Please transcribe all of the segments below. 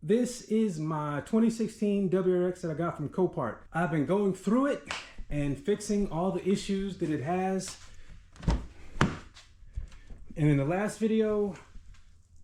This is my 2016 WRX that I got from Coupe. I've been going through it and fixing all the issues that it has. And in the last video,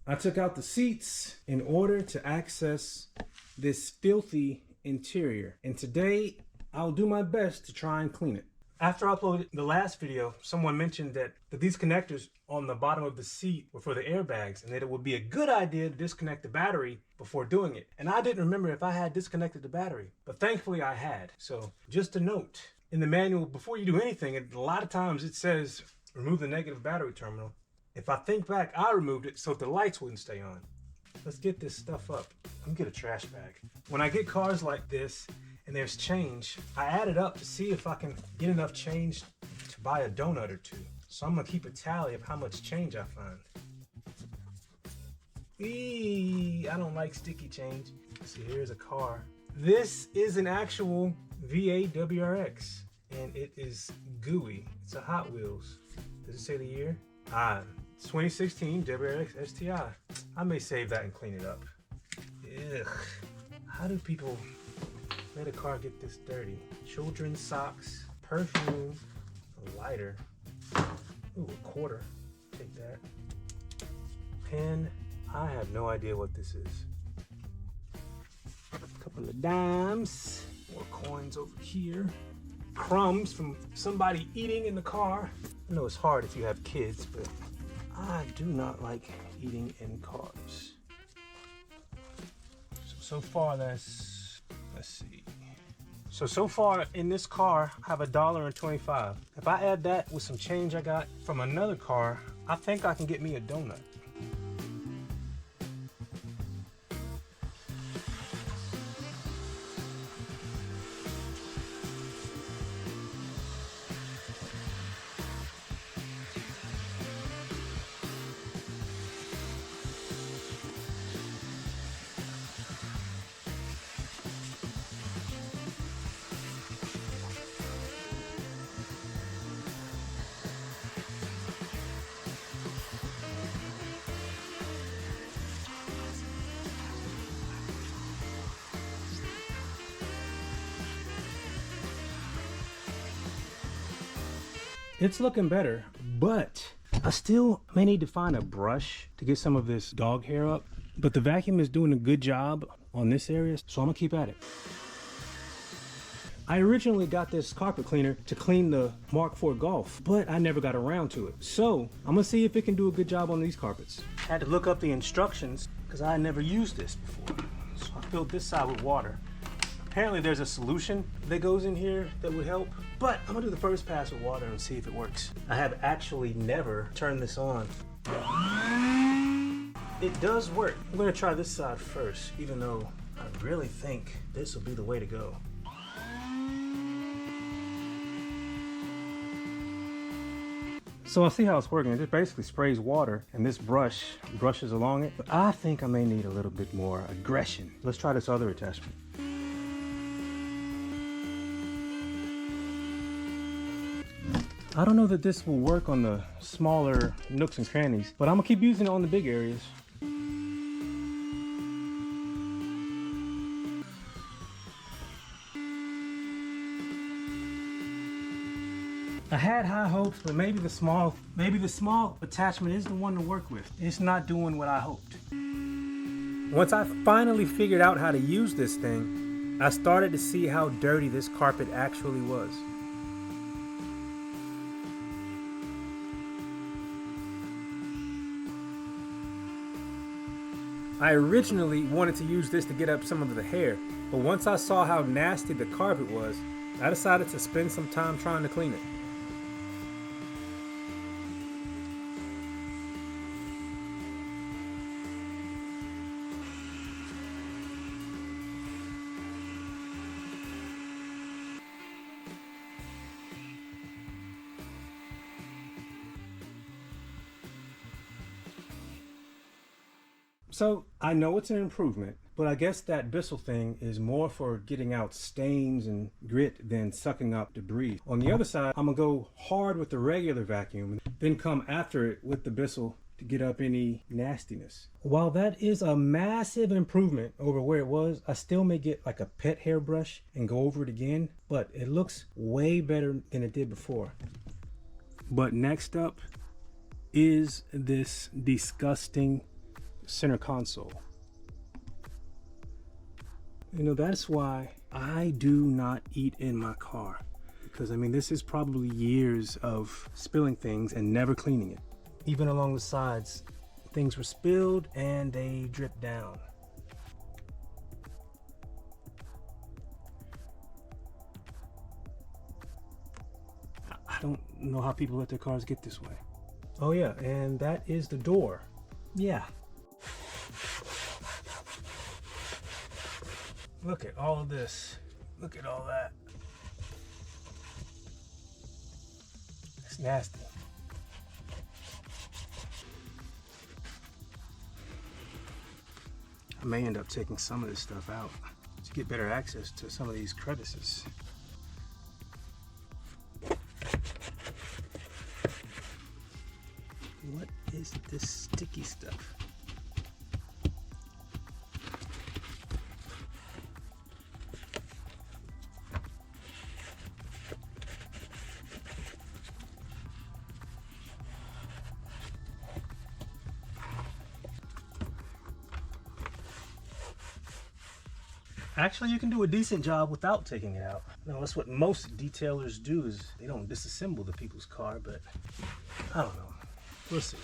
I took out the seats in order to access this filthy interior. And today, I'll do my best to try and clean it. After I uploaded the last video, someone mentioned that these connectors on the bottom of the seat were for the airbags and that it would be a good idea to disconnect the battery before doing it. And I didn't remember if I had disconnected the battery, but thankfully I had. So just a note, in the manual, before you do anything, a lot of times it says, remove the negative battery terminal. If I think back, I removed it so the lights wouldn't stay on. Let's get this stuff up. Let me get a trash bag. When I get cars like this, and there's change, I add it up to see if I can get enough change to buy a donut or two. So I'm gonna keep a tally of how much change I find. I don't like sticky change. See, here's a car. This is an actual V8 WRX, and it is gooey. It's a Hot Wheels. Does it say the year? 2016 WRX STI. I may save that and clean it up. Ugh. How do people let a car get this dirty? Children's socks, perfume, a lighter, ooh, a quarter, take that. Pen, I have no idea what this is. A couple of dimes, more coins over here. Crumbs from somebody eating in the car. I know it's hard if you have kids, but I do not like eating in cars. So far that's, let's see. So far in this car, I have $1.25. If I add that with some change I got from another car, I think I can get me a donut. It's looking better, but I still may need to find a brush to get some of this dog hair up. But the vacuum is doing a good job on this area, so I'm gonna keep at it. I originally got this carpet cleaner to clean the Mark IV Golf, but I never got around to it. So I'm gonna see if it can do a good job on these carpets. I had to look up the instructions because I had never used this before. So I filled this side with water. Apparently there's a solution that goes in here that would help, but I'm gonna do the first pass with water and see if it works. I have actually never turned this on. It does work. I'm gonna try this side first, even though I really think this will be the way to go. So I see how it's working. It just basically sprays water and this brush brushes along it. But I think I may need a little bit more aggression. Let's try this other attachment. I don't know that this will work on the smaller nooks and crannies, but I'm gonna keep using it on the big areas. I had high hopes, but maybe the small attachment is the one to work with. It's not doing what I hoped. Once I finally figured out how to use this thing, I started to see how dirty this carpet actually was. I originally wanted to use this to get up some of the hair, but once I saw how nasty the carpet was, I decided to spend some time trying to clean it. So I know it's an improvement, but I guess that Bissell thing is more for getting out stains and grit than sucking up debris. On the other side, I'm gonna go hard with the regular vacuum, then come after it with the Bissell to get up any nastiness. While that is a massive improvement over where it was, I still may get like a pet hairbrush and go over it again, but it looks way better than it did before. But next up is this disgusting center console. You know, that's why I do not eat in my car. Because I mean, this is probably years of spilling things and never cleaning it. Even along the sides, things were spilled and they dripped down. I don't know how people let their cars get this way. Oh yeah, and that is the door. Yeah. Look at all of this. Look at all that. It's nasty. I may end up taking some of this stuff out to get better access to some of these crevices. What is this sticky stuff? Actually, you can do a decent job without taking it out. No, that's what most detailers do, is they don't disassemble the people's car, but I don't know. We'll see.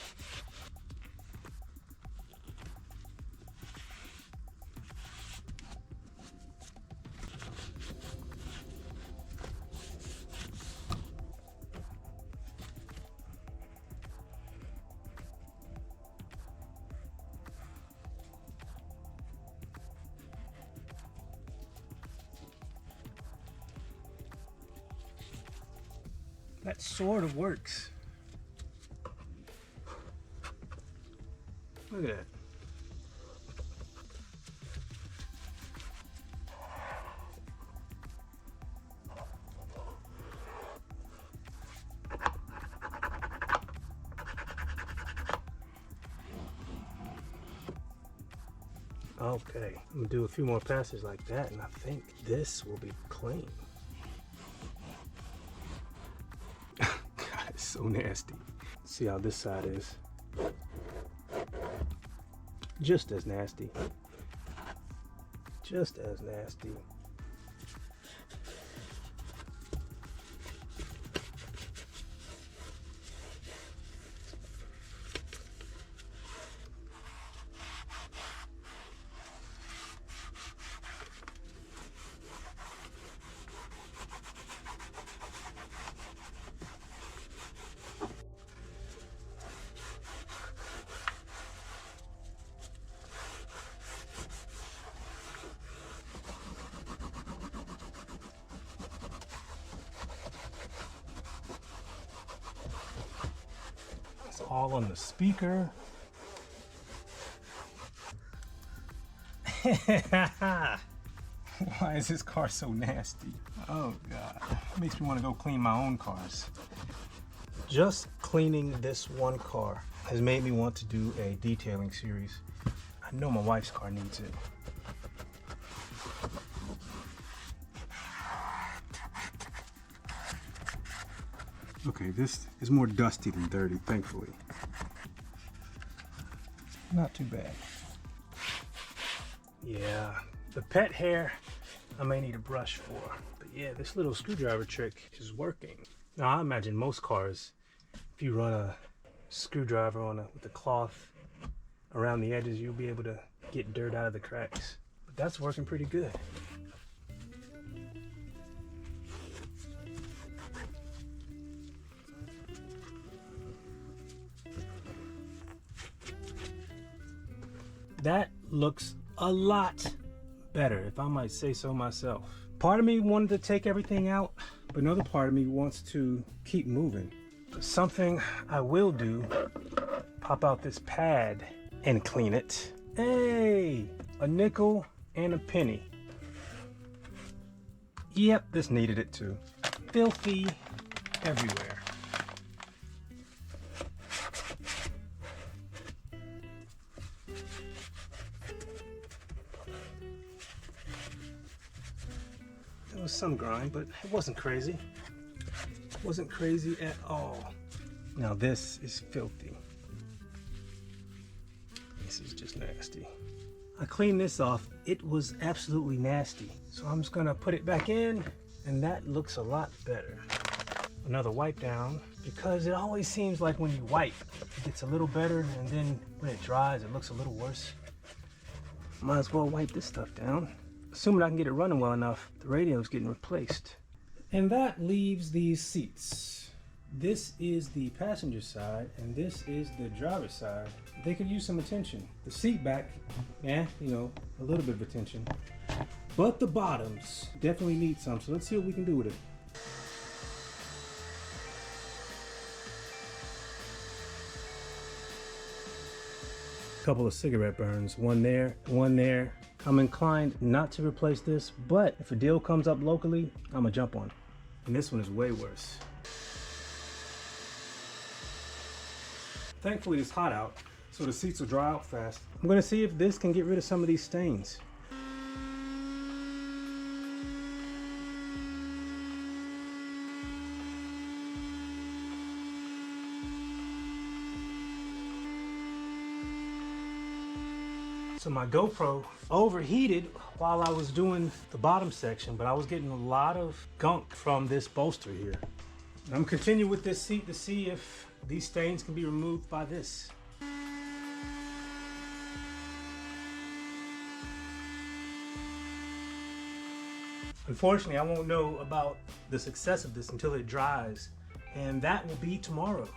That sort of works. Look at that. Okay, I'm gonna do a few more passes like that, and I think this will be clean. God, it's so nasty. See how this side is. Just as nasty. Just as nasty. All on the speaker. Why is this car so nasty? Oh God, it makes me want to go clean my own cars. Just cleaning this one car has made me want to do a detailing series. I know my wife's car needs it. Okay, this is more dusty than dirty, thankfully. Not too bad. Yeah, the pet hair I may need a brush for. But yeah, this little screwdriver trick is working. Now I imagine most cars, if you run a screwdriver on with the cloth around the edges, you'll be able to get dirt out of the cracks. But that's working pretty good. That looks a lot better, if I might say so myself. Part of me wanted to take everything out, but another part of me wants to keep moving. Something I will do, pop out this pad and clean it. Hey, a nickel and a penny. Yep, this needed it too. Filthy everywhere. There was some grime, but it wasn't crazy. It wasn't crazy at all. Now this is filthy. This is just nasty. I cleaned this off. It was absolutely nasty. So I'm just gonna put it back in, and that looks a lot better. Another wipe down, because it always seems like when you wipe, it gets a little better, and then when it dries, it looks a little worse. Might as well wipe this stuff down. Assuming I can get it running well enough, the radio's getting replaced. And that leaves these seats. This is the passenger side, and this is the driver's side. They could use some attention. The seat back, you know, a little bit of attention. But the bottoms definitely need some, so let's see what we can do with it. Couple of cigarette burns, one there, one there. I'm inclined not to replace this, but if a deal comes up locally, I'm gonna jump on it. And this one is way worse. Thankfully it's hot out, so the seats will dry out fast. I'm gonna see if this can get rid of some of these stains. So my GoPro overheated while I was doing the bottom section, but I was getting a lot of gunk from this bolster here. And I'm continuing with this seat to see if these stains can be removed by this. Unfortunately, I won't know about the success of this until it dries, and that will be tomorrow.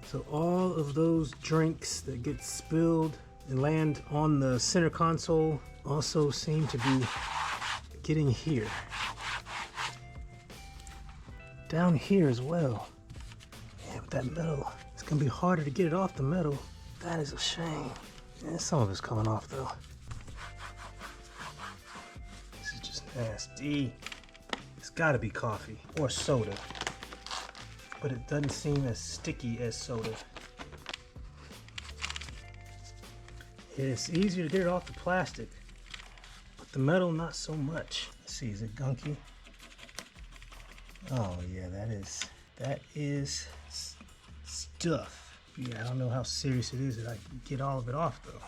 So all of those drinks that get spilled and land on the center console also seem to be getting here. Down here as well. Yeah, with that metal, it's gonna be harder to get it off the metal. That is a shame. And some of it's coming off though. This is just nasty. It's gotta be coffee or soda, but it doesn't seem as sticky as soda. It's easier to get it off the plastic, but the metal not so much. Let's see, is it gunky? Oh yeah, that is stuff. Yeah, I don't know how serious it is that I can get all of it off though.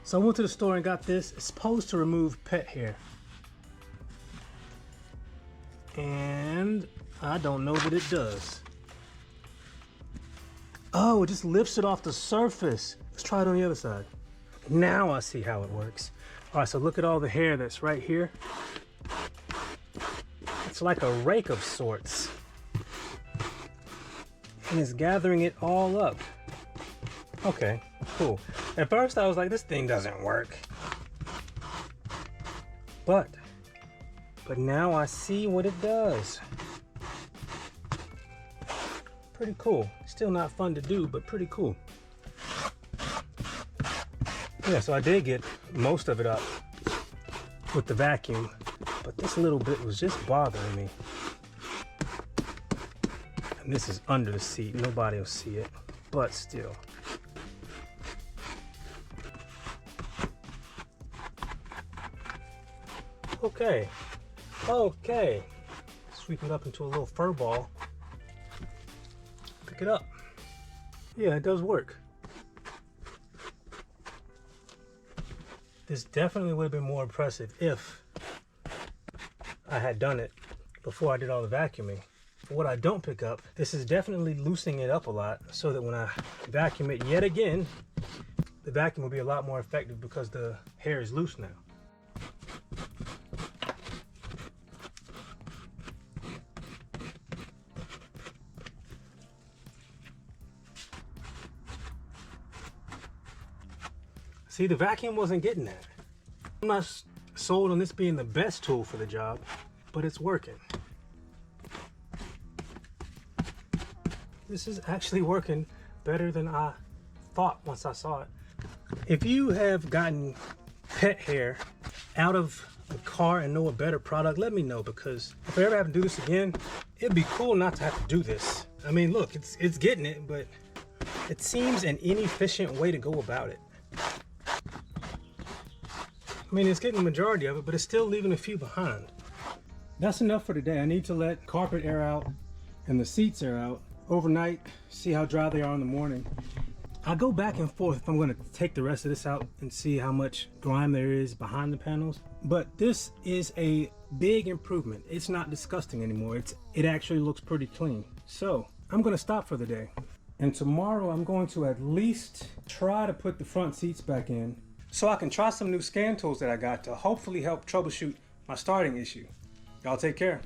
So I went to the store and got this. It's supposed to remove pet hair. And I don't know that it does. Oh, it just lifts it off the surface. Let's try it on the other side. Now I see how it works. All right, so look at all the hair that's right here. It's like a rake of sorts. And it's gathering it all up. Okay, cool. At first I was like, this thing doesn't work. But now I see what it does. Pretty cool. Still not fun to do, but pretty cool. Yeah, so I did get most of it up with the vacuum, but this little bit was just bothering me. And this is under the seat. Nobody will see it, but still. Okay. Sweep it up into a little fur ball. Pick it up. Yeah, it does work. This definitely would have been more impressive if I had done it before I did all the vacuuming. But what I don't pick up, this is definitely loosening it up a lot so that when I vacuum it yet again, the vacuum will be a lot more effective because the hair is loose now. See, the vacuum wasn't getting that. I'm not sold on this being the best tool for the job, but it's working. This is actually working better than I thought once I saw it. If you have gotten pet hair out of the car and know a better product, let me know, because if I ever have to do this again, it'd be cool not to have to do this. I mean, look, it's getting it, but it seems an inefficient way to go about it. I mean, it's getting the majority of it, but it's still leaving a few behind. That's enough for today. I need to let carpet air out and the seats air out overnight, see how dry they are in the morning. I'll go back and forth if I'm going to take the rest of this out and see how much grime there is behind the panels. But this is a big improvement. It's not disgusting anymore. It actually looks pretty clean. So I'm going to stop for the day. And tomorrow I'm going to at least try to put the front seats back in so I can try some new scan tools that I got to hopefully help troubleshoot my starting issue. Y'all take care.